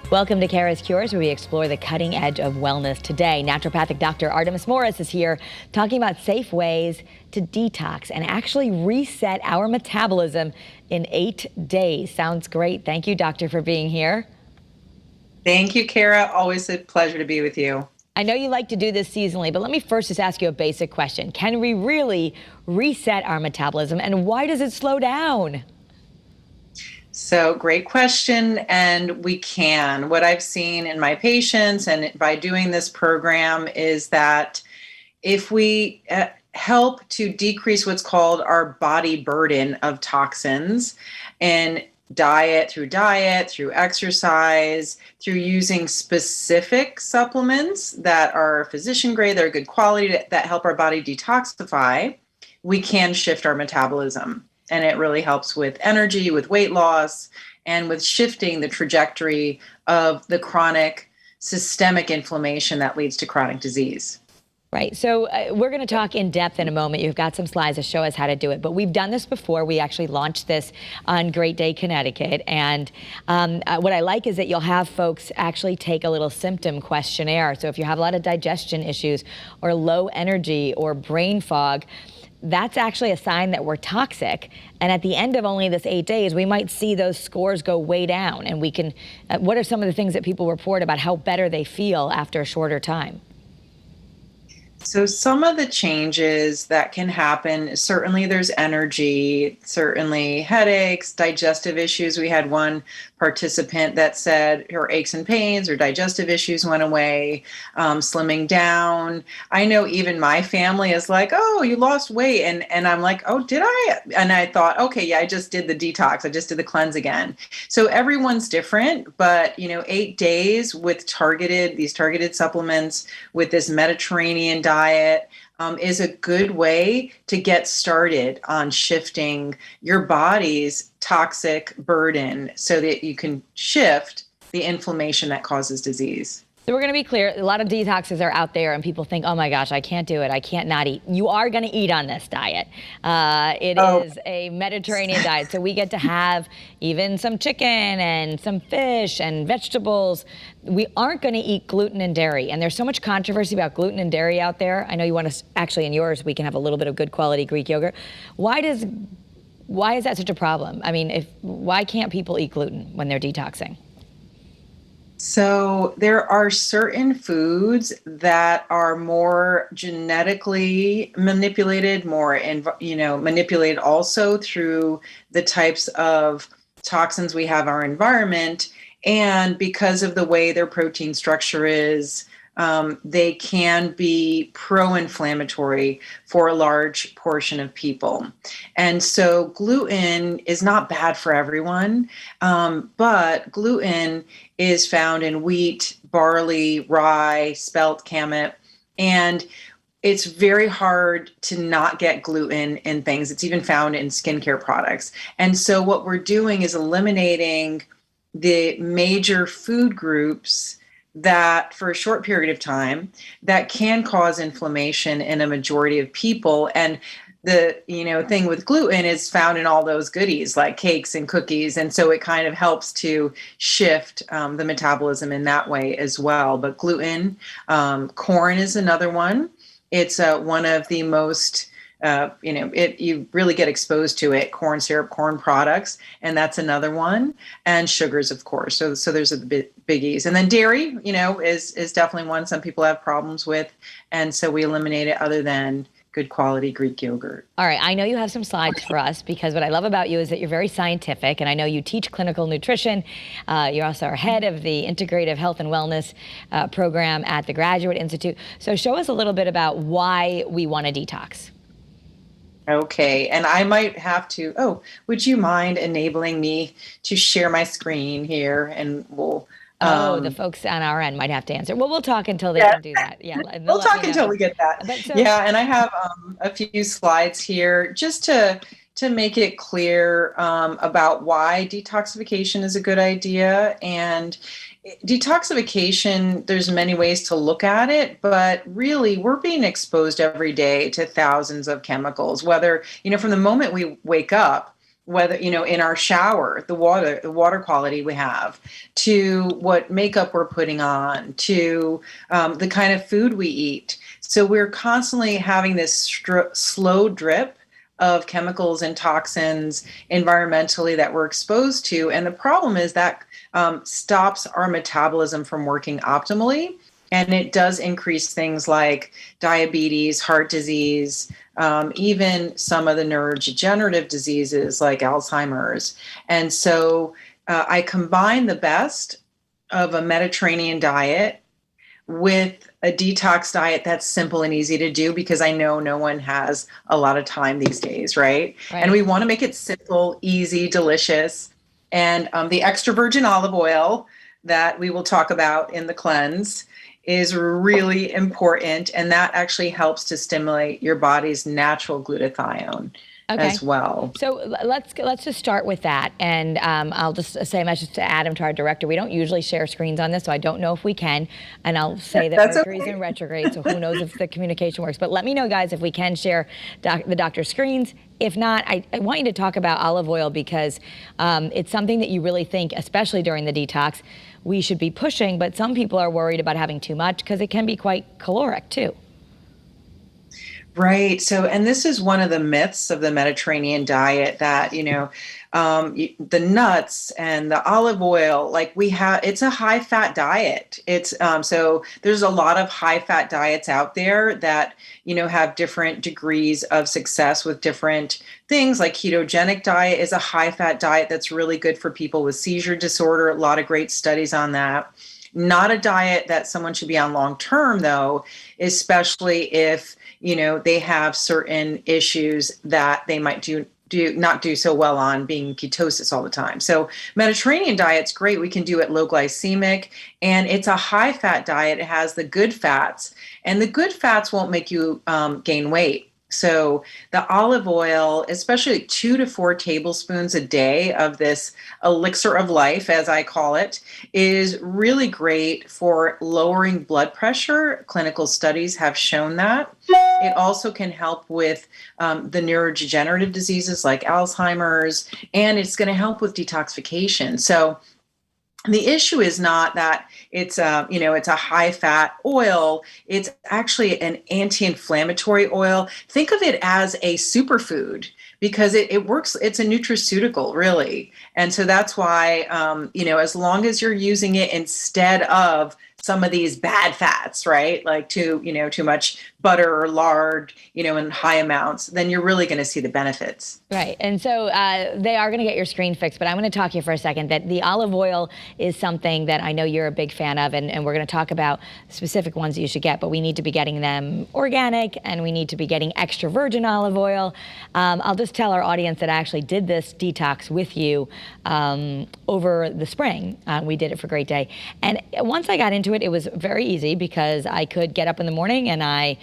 Welcome to Kara's Cures, where we explore the cutting edge of wellness. Today, Naturopathic Dr. Artemis Morris is here talking about safe ways to detox and actually reset our metabolism in 8 days. Sounds great. Thank you, Doctor, for being here. Thank you, Kara. Always a pleasure to be with you. I know you like to do this seasonally, but let me first just ask you a basic question. Can we really reset our metabolism, and why does it slow down? So, great question. And we can. What I've seen in my patients and by doing this program is that if we help to decrease what's called our body burden of toxins and diet, through exercise, through using specific supplements that are physician grade, that are good quality, that help our body detoxify, we can shift our metabolism. And it really helps with energy, with weight loss, and with shifting the trajectory of the chronic systemic inflammation that leads to chronic disease. Right. So we're going to talk in depth in a moment. You've got some slides to show us how to do it. But we've done this before. We actually launched this on Great Day, Connecticut. And what I like is that you'll have folks actually take a little symptom questionnaire. So if you have a lot of digestion issues or low energy or brain fog, that's actually a sign that we're toxic. And at the end of only this 8 days, we might see those scores go way down. And we can, what are some of the things that people report about how better they feel after a shorter time? So some of the changes that can happen, certainly there's energy, certainly headaches, digestive issues. We had one participant that said her aches and pains or digestive issues went away, slimming down. I know even my family is like, oh, you lost weight. And I'm like, oh, did I? And I thought, okay, yeah, I just did the detox. I just did the cleanse again. So everyone's different, but 8 days with these targeted supplements with this Mediterranean diet is a good way to get started on shifting your body's toxic burden so that you can shift the inflammation that causes disease. So we're going to be clear, a lot of detoxes are out there and people think, oh my gosh, I can't do it. I can't not eat. You are going to eat on this diet. It is a Mediterranean diet. So we get to have even some chicken and some fish and vegetables. We aren't going to eat gluten and dairy. And there's so much controversy about gluten and dairy out there. I know you want to, actually in yours, we can have a little bit of good quality Greek yogurt. Why is that such a problem? I mean, why can't people eat gluten when they're detoxing? So there are certain foods that are more genetically manipulated, manipulated also through the types of toxins we have in our environment. And because of the way their protein structure is, they can be pro-inflammatory for a large portion of people. And so gluten is not bad for everyone, but gluten is found in wheat, barley, rye, spelt, kamut, and it's very hard to not get gluten in things. It's even found in skincare products. And so what we're doing is eliminating the major food groups that for a short period of time that can cause inflammation in a majority of people. And the thing with gluten is found in all those goodies like cakes and cookies. And so it kind of helps to shift the metabolism in that way as well. But gluten, corn is another one. It's one of the most you really get exposed to it, corn syrup, corn products, and that's another one, and sugars, of course. So there's a biggies. And then dairy, is definitely one some people have problems with, and so we eliminate it other than good quality Greek yogurt. All right, I know you have some slides for us because what I love about you is that you're very scientific, and I know you teach clinical nutrition. You're also our head of the Integrative Health and Wellness program at the Graduate Institute. So show us a little bit about why we want to detox. Okay, and I might have to, would you mind enabling me to share my screen here and we'll... the folks on our end might have to answer. Well, we'll talk until they can do that. Yeah, we'll talk until we get that. And I have a few slides here just to make it clear about why detoxification is a good idea. And detoxification, there's many ways to look at it, but really we're being exposed every day to thousands of chemicals, whether, from the moment we wake up whether, in our shower, the water quality we have, to what makeup we're putting on, to the kind of food we eat. So we're constantly having this slow drip of chemicals and toxins environmentally that we're exposed to. And the problem is that stops our metabolism from working optimally. And it does increase things like diabetes, heart disease, even some of the neurodegenerative diseases like Alzheimer's. And so I combine the best of a Mediterranean diet with a detox diet that's simple and easy to do, because I know no one has a lot of time these days, right? And we want to make it simple, easy, delicious. And the extra virgin olive oil that we will talk about in the cleanse is really important, and that actually helps to stimulate your body's natural glutathione as well. So let's just start with that, and I'll just say a message to Adam, to our director. We don't usually share screens on this, so I don't know if we can. And I'll say that Mercury's in retrograde, so who knows if the communication works. But let me know, guys, if we can share the doctor's screens. If not, I want you to talk about olive oil, because it's something that you really think, especially during the detox, we should be pushing. But some people are worried about having too much because it can be quite caloric too. Right. So, and this is one of the myths of the Mediterranean diet, that, the nuts and the olive oil, it's a high fat diet. It's, so there's a lot of high fat diets out there that, have different degrees of success with different things. Like ketogenic diet is a high fat diet that's really good for people with seizure disorder. A lot of great studies on that. Not a diet that someone should be on long term, though, especially if they have certain issues that they might not do so well on, being ketosis all the time. So Mediterranean diet's great. We can do it low glycemic, and it's a high fat diet. It has the good fats, and the good fats won't make you gain weight. So the olive oil, especially 2 to 4 tablespoons a day of this elixir of life, as I call it, is really great for lowering blood pressure. Clinical studies have shown that. It also can help with the neurodegenerative diseases like Alzheimer's, and it's going to help with detoxification. So the issue is not that it's it's a high fat oil. It's actually an anti-inflammatory oil. Think of it as a superfood, because it works. It's a nutraceutical, really. And so that's why, as long as you're using it instead of some of these bad fats, right? Like too much butter or lard, in high amounts, then you're really going to see the benefits. Right. And so they are going to get your screen fixed, but I'm going to talk to you for a second that the olive oil is something that I know you're a big fan of, and we're going to talk about specific ones that you should get, but we need to be getting them organic, and we need to be getting extra virgin olive oil. I'll just tell our audience that I actually did this detox with you over the spring. We did it for Great Day. And once I got into it, it was very easy, because I could get up in the morning and I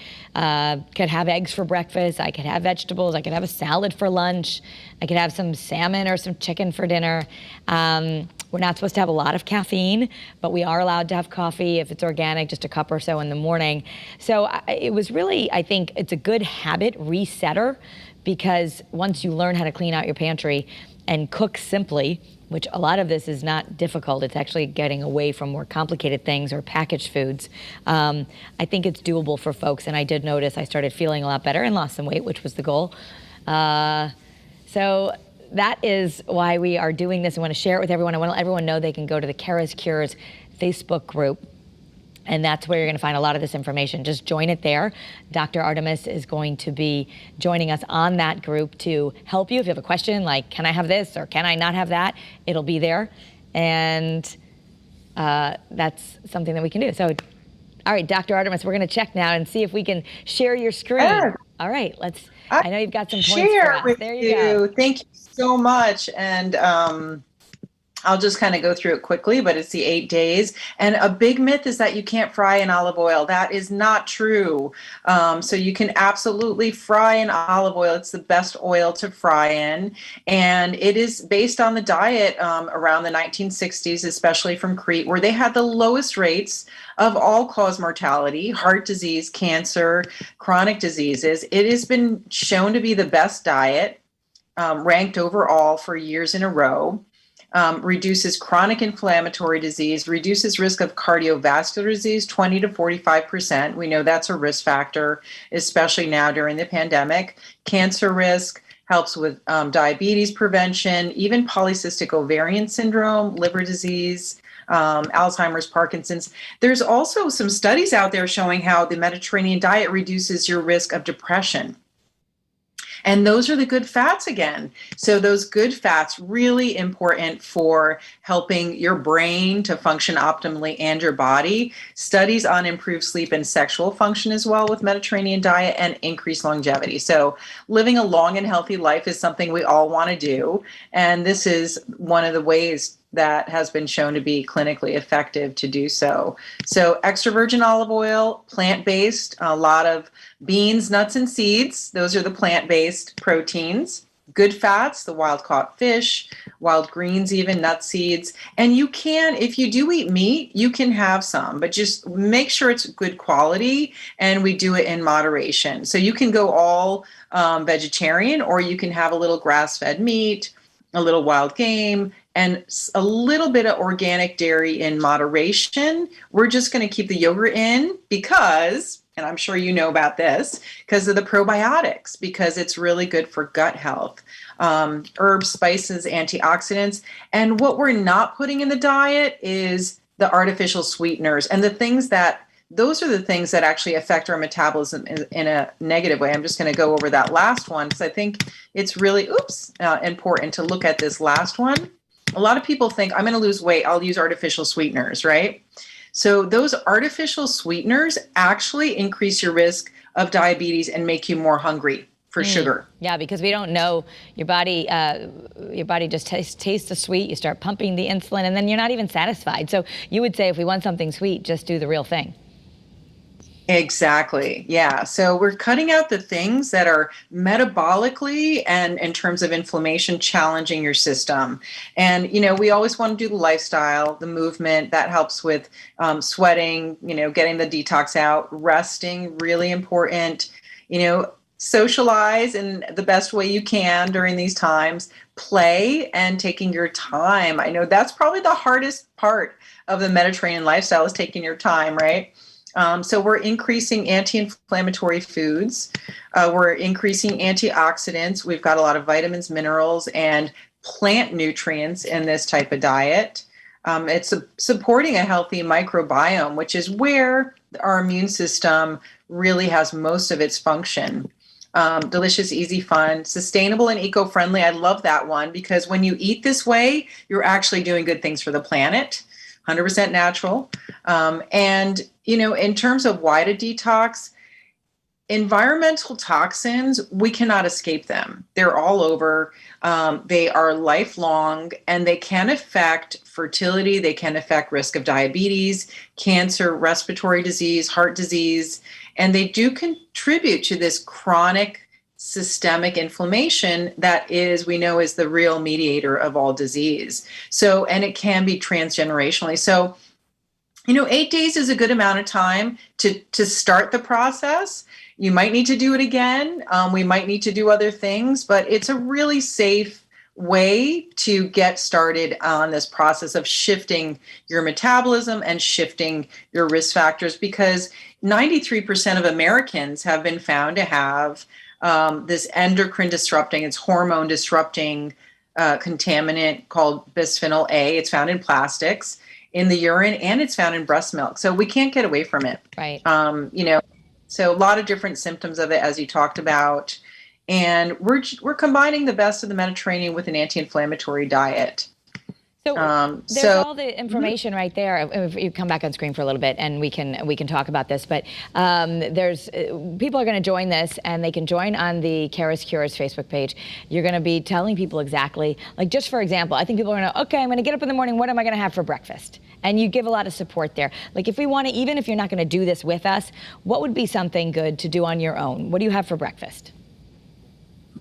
could have eggs for breakfast. I could have vegetables. I could have a salad for lunch. I could have some salmon or some chicken for dinner. We're not supposed to have a lot of caffeine, but we are allowed to have coffee if it's organic, just a cup or so in the morning. So it was really, I think it's a good habit resetter, because once you learn how to clean out your pantry and cook simply, which a lot of this is not difficult, it's actually getting away from more complicated things or packaged foods. I think it's doable for folks, and I did notice I started feeling a lot better and lost some weight, which was the goal. So that is why we are doing this. I want to share it with everyone. I want to let everyone know they can go to the Kara's Cures Facebook group, and that's where you're going to find a lot of this information. Just join it there. Dr. Artemis is going to be joining us on that group to help you. If you have a question like, can I have this or can I not have that? It'll be there. And that's something that we can do. So, all right, Dr. Artemis, we're going to check now and see if we can share your screen. Sure. All right, I know you've got some points share for us. There you go. Thank you so much. And I'll just kind of go through it quickly, but it's the 8 days. And a big myth is that you can't fry in olive oil. That is not true. So you can absolutely fry in olive oil. It's the best oil to fry in. And it is based on the diet around the 1960s, especially from Crete, where they had the lowest rates of all-cause mortality, heart disease, cancer, chronic diseases. It has been shown to be the best diet. ranked overall for years in a row. Reduces chronic inflammatory disease, reduces risk of cardiovascular disease 20 to 45%. We know that's a risk factor, especially now during the pandemic. Cancer risk, helps with diabetes prevention, even polycystic ovarian syndrome, liver disease, Alzheimer's, Parkinson's. There's also some studies out there showing how the Mediterranean diet reduces your risk of depression. And those are the good fats again. So those good fats, really important for helping your brain to function optimally and your body. Studies on improved sleep and sexual function as well with Mediterranean diet and increased longevity. So living a long and healthy life is something we all want to do. And this is one of the ways that has been shown to be clinically effective to do so. So extra virgin olive oil, plant-based, a lot of beans, nuts, and seeds. Those are the plant-based proteins. Good fats, the wild-caught fish, wild greens, even nut seeds. And you can, if you do eat meat, you can have some, but just make sure it's good quality, and we do it in moderation. So you can go all vegetarian, or you can have a little grass-fed meat, a little wild game, and a little bit of organic dairy in moderation. We're just going to keep the yogurt in because, and I'm sure you know about this, because of the probiotics, because it's really good for gut health. Herbs, spices, antioxidants. And what we're not putting in the diet is the artificial sweeteners and the things that, those are the things that actually affect our metabolism in a negative way. I'm just going to go over that last one because I think it's really, important to look at this last one. A lot of people think, I'm going to lose weight, I'll use artificial sweeteners, right? So those artificial sweeteners actually increase your risk of diabetes and make you more hungry for sugar. Yeah, because we don't know, your body just tastes the sweet, you start pumping the insulin, and then you're not even satisfied. So you would say if we want something sweet, just do the real thing. Exactly. Yeah. So we're cutting out the things that are metabolically and in terms of inflammation challenging your system. And, we always want to do the lifestyle, the movement that helps with sweating, getting the detox out, resting, really important, socialize in the best way you can during these times, play and taking your time. I know that's probably the hardest part of the Mediterranean lifestyle is taking your time, right? So we're increasing anti-inflammatory foods. We're increasing antioxidants. We've got a lot of vitamins, minerals, and plant nutrients in this type of diet. It's supporting a healthy microbiome, which is where our immune system really has most of its function. Delicious, easy, fun, sustainable, and eco-friendly. I love that one because when you eat this way, you're actually doing good things for the planet. 100% natural. And, in terms of why to detox, environmental toxins, we cannot escape them. They're all over. They are lifelong, and they can affect fertility. They can affect risk of diabetes, cancer, respiratory disease, heart disease, and they do contribute to this chronic systemic inflammation that we know is the real mediator of all disease. So, and it can be transgenerationally. So, 8 days is a good amount of time to start the process. You might need to do it again. We might need to do other things, but it's a really safe way to get started on this process of shifting your metabolism and shifting your risk factors, because 93% of Americans have been found to have this endocrine disrupting, it's hormone disrupting contaminant called bisphenol A. It's found in plastics, in the urine, and it's found in breast milk. So we can't get away from it. Right. So a lot of different symptoms of it, as you talked about. And we're combining the best of the Mediterranean with an anti-inflammatory diet. So there's all the information right there. If you come back on screen for a little bit, and we can talk about this. But there's people are going to join this, and they can join on the Karis Cures Facebook page. You're going to be telling people exactly, like, just for example, I think people are going to, okay, I'm going to get up in the morning. What am I going to have for breakfast? And you give a lot of support there. Like, if we want to, even if you're not going to do this with us, what would be something good to do on your own? What do you have for breakfast?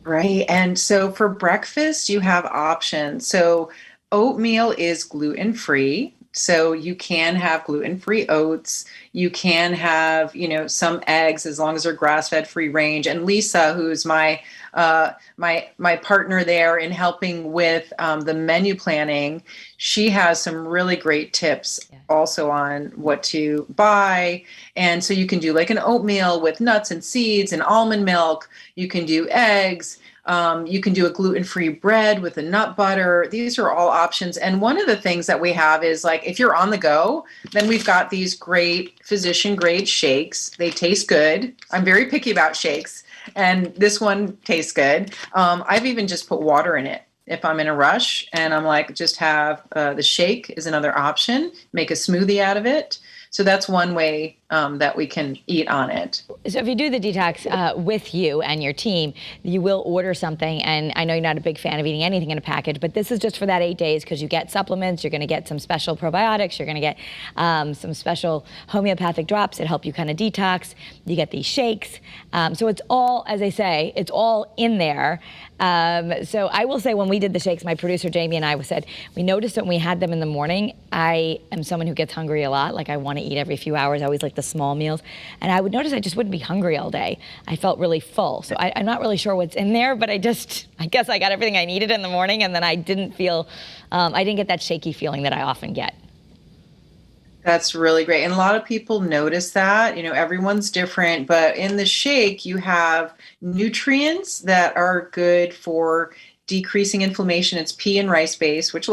Right. And so for breakfast, you have options. So oatmeal is gluten-free. So you can have gluten-free oats. You can have, some eggs as long as they're grass-fed, free range. And Lisa, who's my partner there in helping with the menu planning, she has some really great tips also on what to buy. And so you can do like an oatmeal with nuts and seeds and almond milk. You can do eggs. You can do a gluten-free bread with a nut butter. These are all options. And one of the things that we have is like, if you're on the go, then we've got these great physician grade shakes. They taste good. I'm very picky about shakes, and this one tastes good. I've even just put water in it if I'm in a rush, and I'm like, just have the shake is another option. Make a smoothie out of it. So that's one way that we can eat on it. So if you do the detox with you and your team, you will order something. And I know you're not a big fan of eating anything in a package, but this is just for that 8 days because you get supplements, you're going to get some special probiotics, you're going to get some special homeopathic drops that help you kind of detox. You get these shakes. So it's all, as they say, it's all in there. So I will say when we did the shakes, my producer Jamie and I said, we noticed that when we had them in the morning, I am someone who gets hungry a lot. Like I want to eat every few hours. I always like the small meals. And I would notice I just wouldn't be hungry all day. I felt really full. So I'm not really sure what's in there, but I guess I got everything I needed in the morning, and then I didn't feel, I didn't get that shaky feeling that I often get. That's really great. And a lot of people notice that, everyone's different, but in the shake, you have nutrients that are good for decreasing inflammation. It's pea and rice based, which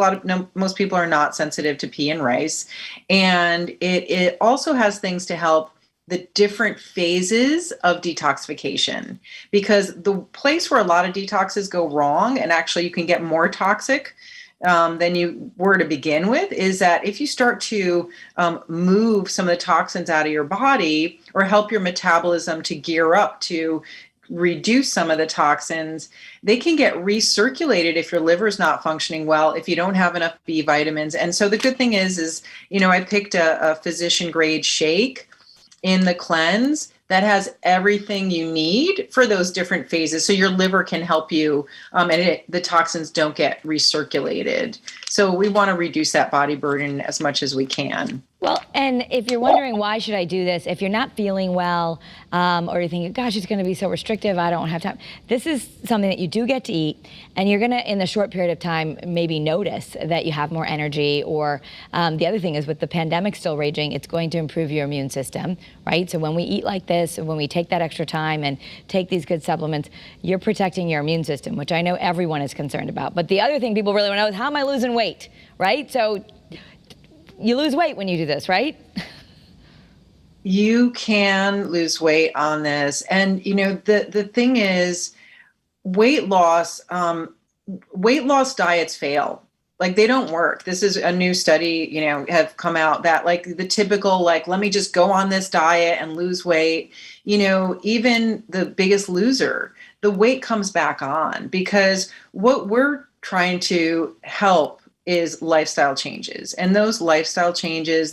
most people are not sensitive to pea and rice. And it also has things to help the different phases of detoxification, because the place where a lot of detoxes go wrong, and actually you can get more toxic than you were to begin with, is that if you start to move some of the toxins out of your body or help your metabolism to gear up to reduce some of the toxins, they can get recirculated if your liver's not functioning well, if you don't have enough B vitamins. And so the good thing is I picked a physician grade shake in the cleanse that has everything you need for those different phases. So your liver can help you and the toxins don't get recirculated. So we want to reduce that body burden as much as we can. Well, and if you're wondering why should I do this, if you're not feeling well, or you're thinking, gosh, it's going to be so restrictive, I don't have time. This is something that you do get to eat, and you're going to, in the short period of time, maybe notice that you have more energy. Or the other thing is, with the pandemic still raging, it's going to improve your immune system, right? So when we eat like this, when we take that extra time and take these good supplements, you're protecting your immune system, which I know everyone is concerned about. But the other thing people really want to know is, how am I losing weight, right? So you lose weight when you do this, right? You can lose weight on this. And, the thing is, weight loss diets fail. Like, they don't work. This is a new study, have come out that like the typical, like, let me just go on this diet and lose weight. Even the biggest loser, the weight comes back on, because what we're trying to help is lifestyle changes. And those lifestyle changes,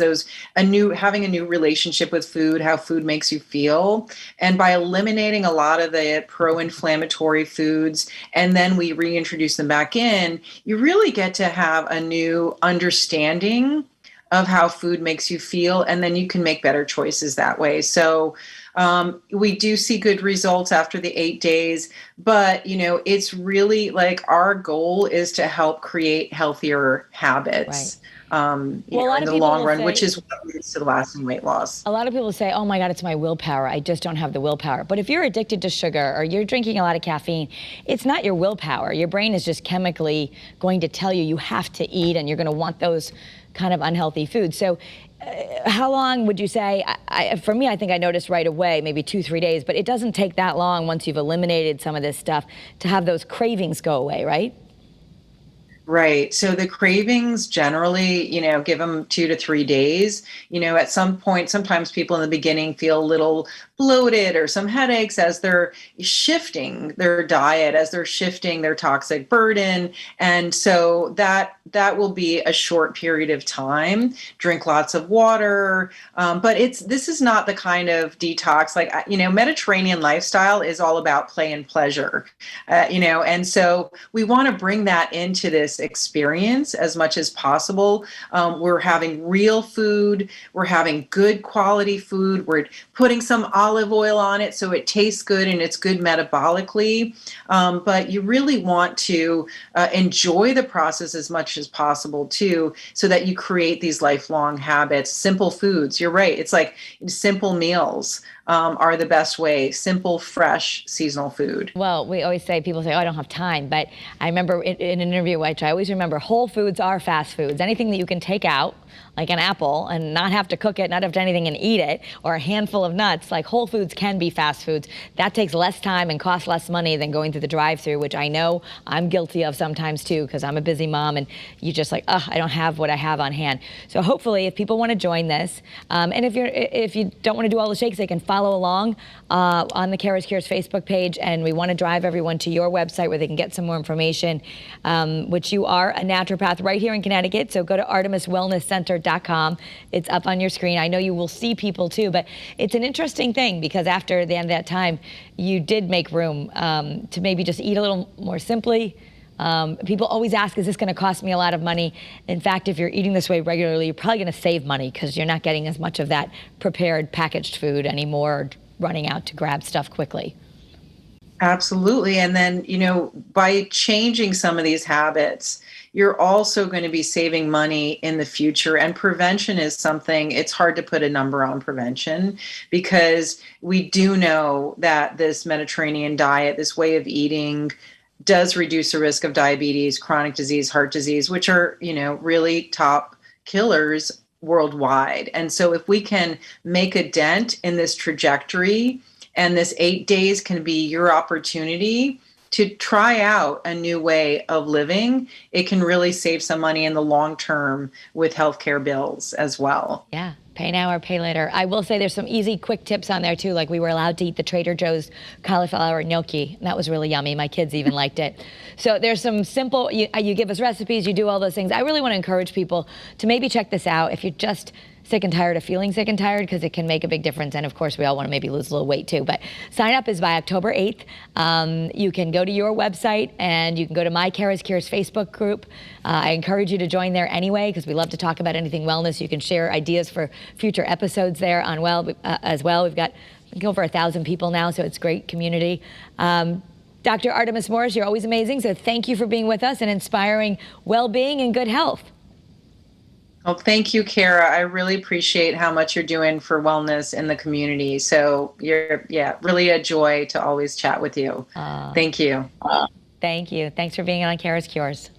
having a new relationship with food, how food makes you feel. And by eliminating a lot of the pro-inflammatory foods, and then we reintroduce them back in, you really get to have a new understanding of how food makes you feel. And then you can make better choices that way. So we do see good results after the 8 days, but it's really like our goal is to help create healthier habits. Right. In the long run, which is what leads to lasting weight loss. A lot of people say, oh my God, it's my willpower. I just don't have the willpower. But if you're addicted to sugar or you're drinking a lot of caffeine, it's not your willpower. Your brain is just chemically going to tell you have to eat, and you're going to want those kind of unhealthy foods. So how long would you say? For me, I think I noticed right away, maybe 2-3 days, but it doesn't take that long once you've eliminated some of this stuff to have those cravings go away, right? Right. So the cravings generally, give them 2 to 3 days. At some point, sometimes people in the beginning feel a little bloated or some headaches as they're shifting their diet, as they're shifting their toxic burden. And so that will be a short period of time. Drink lots of water. But this is not the kind of detox, like, Mediterranean lifestyle is all about play and pleasure, and so we want to bring that into this wellness experience as much as possible. We're having real food. We're having good quality food. We're putting some olive oil on it so it tastes good and it's good metabolically. But you really want to enjoy the process as much as possible too, so that you create these lifelong habits. Simple foods, you're right. It's like simple meals are the best way. Simple, fresh, seasonal food. Well, we always say, people say, oh, I don't have time. But I remember in an interview, which I always remember, whole foods are fast foods. Anything that you can take out, like an apple, and not have to cook it, not have to do anything and eat it, or a handful of nuts, like whole foods can be fast foods. That takes less time and costs less money than going through the drive-through, which I know I'm guilty of sometimes too, because I'm a busy mom and you just like, oh, I don't have what I have on hand. So hopefully if people want to join this, and if you don't want to do all the shakes, they can follow along on the Kara's Cures Facebook page, and we want to drive everyone to your website where they can get some more information, which you are a naturopath right here in Connecticut. So go to artemiswellnesscenter.com. It's up on your screen. I know you will see people too, but it's an interesting thing because after the end of that time, you did make room to maybe just eat a little more simply. People always ask, is this going to cost me a lot of money? In fact, if you're eating this way regularly, you're probably going to save money because you're not getting as much of that prepared packaged food anymore, or running out to grab stuff quickly. Absolutely. And then, by changing some of these habits, you're also going to be saving money in the future. And prevention is something, it's hard to put a number on prevention, because we do know that this Mediterranean diet, this way of eating, does reduce the risk of diabetes, chronic disease, heart disease, which are, really top killers worldwide. And so if we can make a dent in this trajectory, and this 8 days can be your opportunity to try out a new way of living, it can really save some money in the long term with healthcare bills as well. Yeah. Pay now or pay later. I will say there's some easy, quick tips on there too. Like we were allowed to eat the Trader Joe's cauliflower gnocchi, and that was really yummy. My kids even liked it. So there's some simple, you give us recipes, you do all those things. I really want to encourage people to maybe check this out if you're just sick and tired of feeling sick and tired, because it can make a big difference. And of course, we all want to maybe lose a little weight too. But sign up is by October 8th. You can go to your website and you can go to My Kara's Cures Facebook group. I encourage you to join there anyway, because we love to talk about anything wellness. You can share ideas for future episodes there on as well. We've got over 1,000 people now, so it's a great community. Dr. Artemis Morris, you're always amazing. So thank you for being with us and inspiring well-being and good health. Well, thank you, Kara. I really appreciate how much you're doing for wellness in the community. So you're, really a joy to always chat with you. Thank you. Thank you. Thanks for being on Kara's Cures.